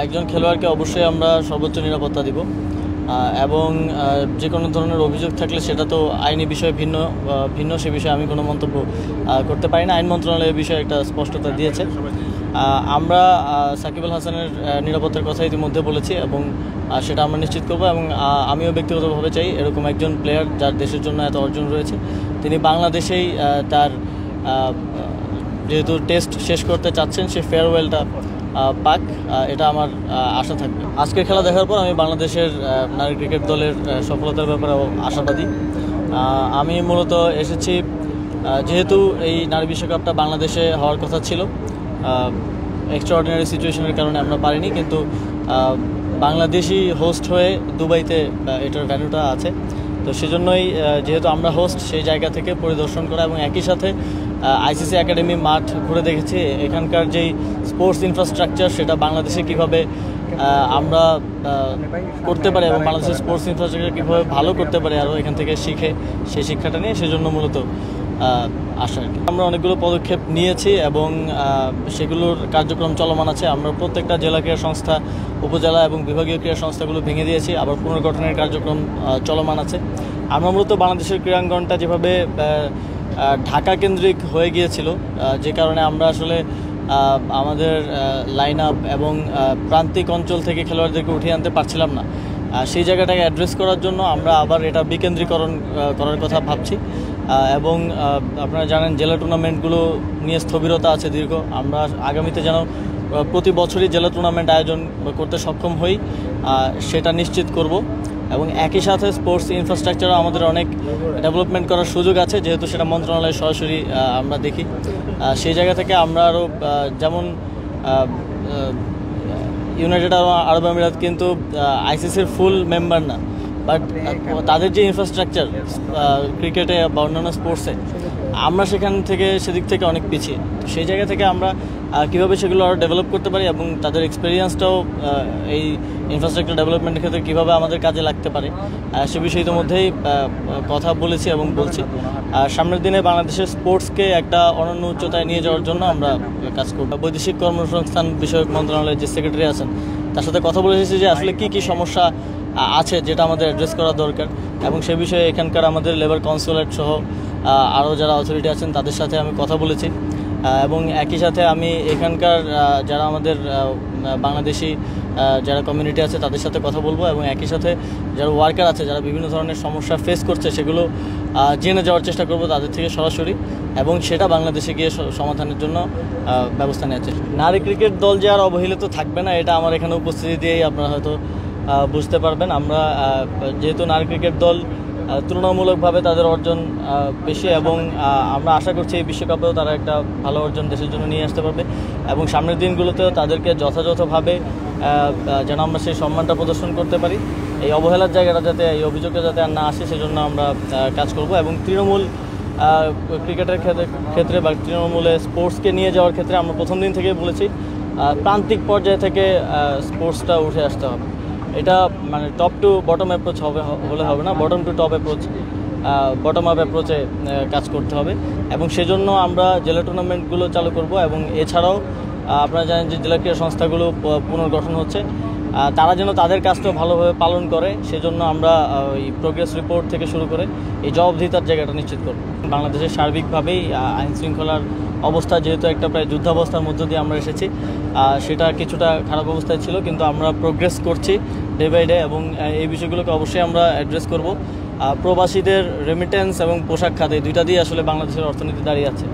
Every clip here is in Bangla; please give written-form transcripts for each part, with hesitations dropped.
একজন খেলোয়াড়কে অবশ্যই আমরা সর্বোচ্চ নিরাপত্তা দিব এবং যে কোনো ধরনের অভিযোগ থাকলে সেটা তো আইনি বিষয়ে ভিন্ন সে বিষয়ে আমি কোনো মন্তব্য করতে পারি না। আইন মন্ত্রণালয় বিষয়ে একটা স্পষ্টতা দিয়েছে। আমরা সাকিব আল হাসানের নিরাপত্তার কথা ইতিমধ্যে বলেছি এবং সেটা আমরা নিশ্চিত করব এবং আমিও ব্যক্তিগতভাবে চাই এরকম একজন প্লেয়ার যার দেশের জন্য এত অর্জন রয়েছে তিনি বাংলাদেশেই তার যেহেতু টেস্ট শেষ করতে চাচ্ছেন সে ফেয়ারওয়েলটা পাক, এটা আমার আশা থাকবে। আজকের খেলা দেখার পর আমি বাংলাদেশের নারী ক্রিকেট দলের সফলতার ব্যাপারেও আশাবাদী। আমি মূলত এসেছি যেহেতু এই নারী বিশ্বকাপটা বাংলাদেশে হওয়ার কথা ছিল, এক্সট্রাঅর্ডিনারি সিচুয়েশনের কারণে আমরা পারিনি, কিন্তু বাংলাদেশি হোস্ট হয়ে দুবাইতে এটার ভ্যান্যুটা আছে, তো সেজন্যই যেহেতু আমরা হোস্ট সেই জায়গা থেকে পরিদর্শন করা এবং একই সাথে আইসিসি একাডেমি মাঠ ঘুরে দেখেছি এখানকার যেই স্পোর্টস ইনফ্রাস্ট্রাকচার সেটা বাংলাদেশে কীভাবে আমরা করতে পারি এবং বাংলাদেশের স্পোর্টস ইনফ্রাস্ট্রাকচার কীভাবে ভালো করতে পারি আরও এখান থেকে শিখে সেই শিক্ষাটা নিয়ে সেজন্য মূলত আশা আর কি। আমরা অনেকগুলো পদক্ষেপ নিয়েছি এবং সেগুলোর কার্যক্রম চলমান আছে। আমরা প্রত্যেকটা জেলা ক্রীড়া সংস্থা, উপজেলা এবং বিভাগীয় ক্রীড়া সংস্থাগুলো ভেঙে দিয়েছি, আবার পুনর্গঠনের কার্যক্রম চলমান আছে। আমরা মূলত বাংলাদেশের ক্রীড়াঙ্গনটা যেভাবে ঢাকা কেন্দ্রিক হয়ে গিয়েছিল, যে কারণে আমরা আসলে আমাদের লাইন আপ এবং প্রান্তিক অঞ্চল থেকে খেলোয়াড়দেরকে উঠিয়ে আনতে পারছিলাম না, সেই জায়গাটাকে অ্যাড্রেস করার জন্য আমরা আবার এটা বিকেন্দ্রীকরণ করার কথা ভাবছি এবং আপনারা জানেন জেলা টুর্নামেন্টগুলো নিয়ে স্থবিরতা আছে দীর্ঘ। আমরা আগামীতে যেন প্রতি বছরই জেলা টুর্নামেন্ট আয়োজন করতে সক্ষম হই সেটা নিশ্চিত করব এবং একই সাথে স্পোর্টস ইনফ্রাস্ট্রাকচারও আমাদের অনেক ডেভেলপমেন্ট করার সুযোগ আছে, যেহেতু সেটা মন্ত্রণালয়ে সরাসরি আমরা দেখি। সেই জায়গা থেকে আমরা আরও যেমন ইউনাইটেড আরব আমিরাত কিন্তু আইসিসির ফুল মেম্বার না, বাট তাদের যে ইনফ্রাস্ট্রাকচার ক্রিকেটে বা অন্যান্য স্পোর্টসে আমরা সেদিক থেকে অনেক পিছিয়ে। তো সেই জায়গা থেকে আমরা কীভাবে সেগুলো আরও ডেভেলপ করতে পারি এবং তাদের এক্সপিরিয়েন্সটাও এই ইনফ্রাস্ট্রাকচার ডেভেলপমেন্টের ক্ষেত্রে কীভাবে আমাদের কাজে লাগতে পারে সে বিষয়ে ইতিমধ্যেই কথা বলেছি এবং বলছি। সামনের দিনে বাংলাদেশের স্পোর্টসকে একটা অনন্য উচ্চতায় নিয়ে যাওয়ার জন্য আমরা কাজ করব। বৈদেশিক কর্মসংস্থান বিষয়ক মন্ত্রণালয়ের যে সেক্রেটারি আছেন তার সাথে কথা বলে এসেছি যে আসলে কী কী সমস্যা আছে যেটা আমাদের অ্যাড্রেস করা দরকার এবং সে বিষয়ে এখানকার আমাদের লেবার কনসুলেট সহ আরও যারা অথরিটি আছেন তাদের সাথে আমি কথা বলেছি এবং একই সাথে আমি এখানকার যারা আমাদের বাংলাদেশি যারা কমিউনিটি আছে তাদের সাথে কথা বলবো এবং একই সাথে যারা ওয়ার্কার আছে যারা বিভিন্ন ধরনের সমস্যা ফেস করছে সেগুলো জেনে যাওয়ার চেষ্টা করব তাদের থেকে সরাসরি এবং সেটা বাংলাদেশে গিয়ে সমাধানের জন্য ব্যবস্থা নেওয়া। নারী ক্রিকেট দল যে আর অবহেলিত থাকবে না এটা আমার এখানে উপস্থিতি দিয়েই আপনারা হয়তো বুঝতে পারবেন। আমরা যেহেতু নারী ক্রিকেট দল তুলনামূলকভাবে তাদের অর্জন বেশি এবং আমরা আশা করছি এই বিশ্বকাপেও তারা একটা ভালো অর্জন দেশের জন্য নিয়ে আসতে পারবে এবং সামনের দিনগুলোতেও তাদেরকে যথাযথভাবে যেন আমরা সেই সম্মানটা প্রদর্শন করতে পারি। এই অবহেলার জায়গাটা যাতে এই অভিযোগটা যাতে আর না আসে সেজন্য আমরা কাজ করব এবং তৃণমূল ক্রিকেটের ক্ষেত্রে বা তৃণমূলে স্পোর্টসকে নিয়ে যাওয়ার ক্ষেত্রে আমরা প্রথম দিন থেকেই বলেছি প্রান্তিক পর্যায় থেকে স্পোর্টসটা উঠে আসতে হবে। এটা মানে টপ টু বটম অ্যাপ্রোচ হলে হবে না, bottom to top approach, bottom up অ্যাপ্রোচে কাজ করতে হবে এবং সেজন্য আমরা জেলা টুর্নামেন্টগুলো চালু করব এবং এছাড়াও আপনারা জানেন যে জেলা ক্রীড়া সংস্থাগুলো পুনর্গঠন হচ্ছে, তারা যেন তাদের কাজটা ভালোভাবে পালন করে সেজন্য আমরা এই প্রোগ্রেস রিপোর্ট থেকে শুরু করে এই জবাবদিহিতার জায়গাটা নিশ্চিত করব। বাংলাদেশের সার্বিকভাবেই আইন শৃঙ্খলার অবস্থা যেহেতু একটা প্রায় যুদ্ধাবস্থার মধ্য দিয়ে আমরা এসেছি, সেটা কিছুটা খারাপ অবস্থায় ছিল কিন্তু আমরা প্রোগ্রেস করছি ডে বাই ডে এবং এই বিষয়গুলোকে অবশ্যই আমরা অ্যাড্রেস করব। প্রবাসীদের রেমিটেন্স এবং পোশাক খাতে দুইটা দিয়ে আসলে বাংলাদেশের অর্থনীতি দাঁড়িয়ে আছে।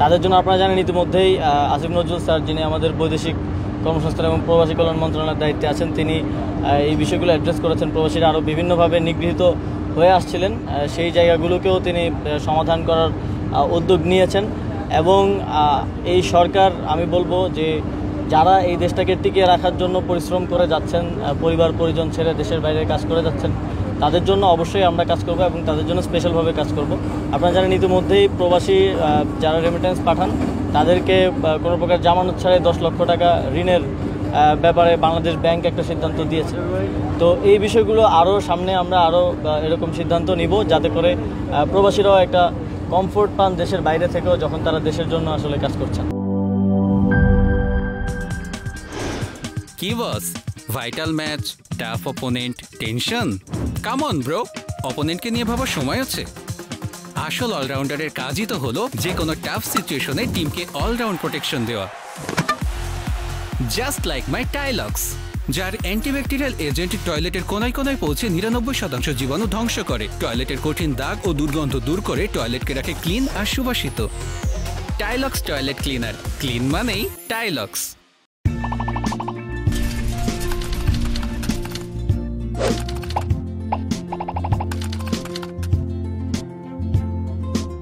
তাদের জন্য আপনারা জানেন ইতিমধ্যেই আসিফ নজরুল স্যার যিনি আমাদের বৈদেশিক কর্মসংস্থান এবং প্রবাসী কল্যাণ মন্ত্রণালয়ের দায়িত্বে আছেন তিনি এই বিষয়গুলো অ্যাড্রেস করেছেন। প্রবাসীরা আরও বিভিন্নভাবে নিগৃহীত হয়ে আসছিলেন, সেই জায়গাগুলোকেও তিনি সমাধান করার উদ্যোগ নিয়েছেন এবং এই সরকার আমি বলবো যে যারা এই দেশটাকে টিকিয়ে রাখার জন্য পরিশ্রম করে যাচ্ছেন, পরিবার পরিজন ছেড়ে দেশের বাইরে কাজ করে যাচ্ছেন, তাদের জন্য অবশ্যই আমরা কাজ করব এবং তাদের জন্য স্পেশালভাবে কাজ করব। আপনারা জানেন ইতিমধ্যেই প্রবাসী যারা রেমিটেন্স পাঠান তাদেরকে কোনো প্রকার জামানত ছাড়াই 10 লক্ষ টাকা ঋণের ব্যাপারে বাংলাদেশ ব্যাংক একটা সিদ্ধান্ত দিয়েছে। তো এই বিষয়গুলো আরও সামনে আমরা আরও এরকম সিদ্ধান্ত নিব যাতে করে প্রবাসীরাও একটা কমফোর্ট পান দেশের বাইরে থেকেও যখন তারা দেশের জন্য আসলে কাজ করছেন। কি boss, vital match, tough opponent, tension? Come on bro, অপোনেন্টকে নিয়ে ভাবার সময় আছে। আসল অলরাউন্ডারের কাজই তো হলো যে কোনো টাফ সিচুয়েশনে টিমকে অলরাউন্ড প্রোটেকশন দেওয়া। জাস্ট লাইক মাই টাইলক্স, যার অ্যান্টিব্যাকটেরিয়াল এজেন্ট টয়লেটের কোনায় কোনায় পৌঁছে 99% জীবাণু ধ্বংস করে, টয়লেটের কঠিন দাগ ও দুর্গন্ধ দূর করে টয়লেটকে রাখে ক্লিন আর সুবাসিত। টাইলক্স টয়লেট ক্লিনার, ক্লিন মানেই টাইলক্স।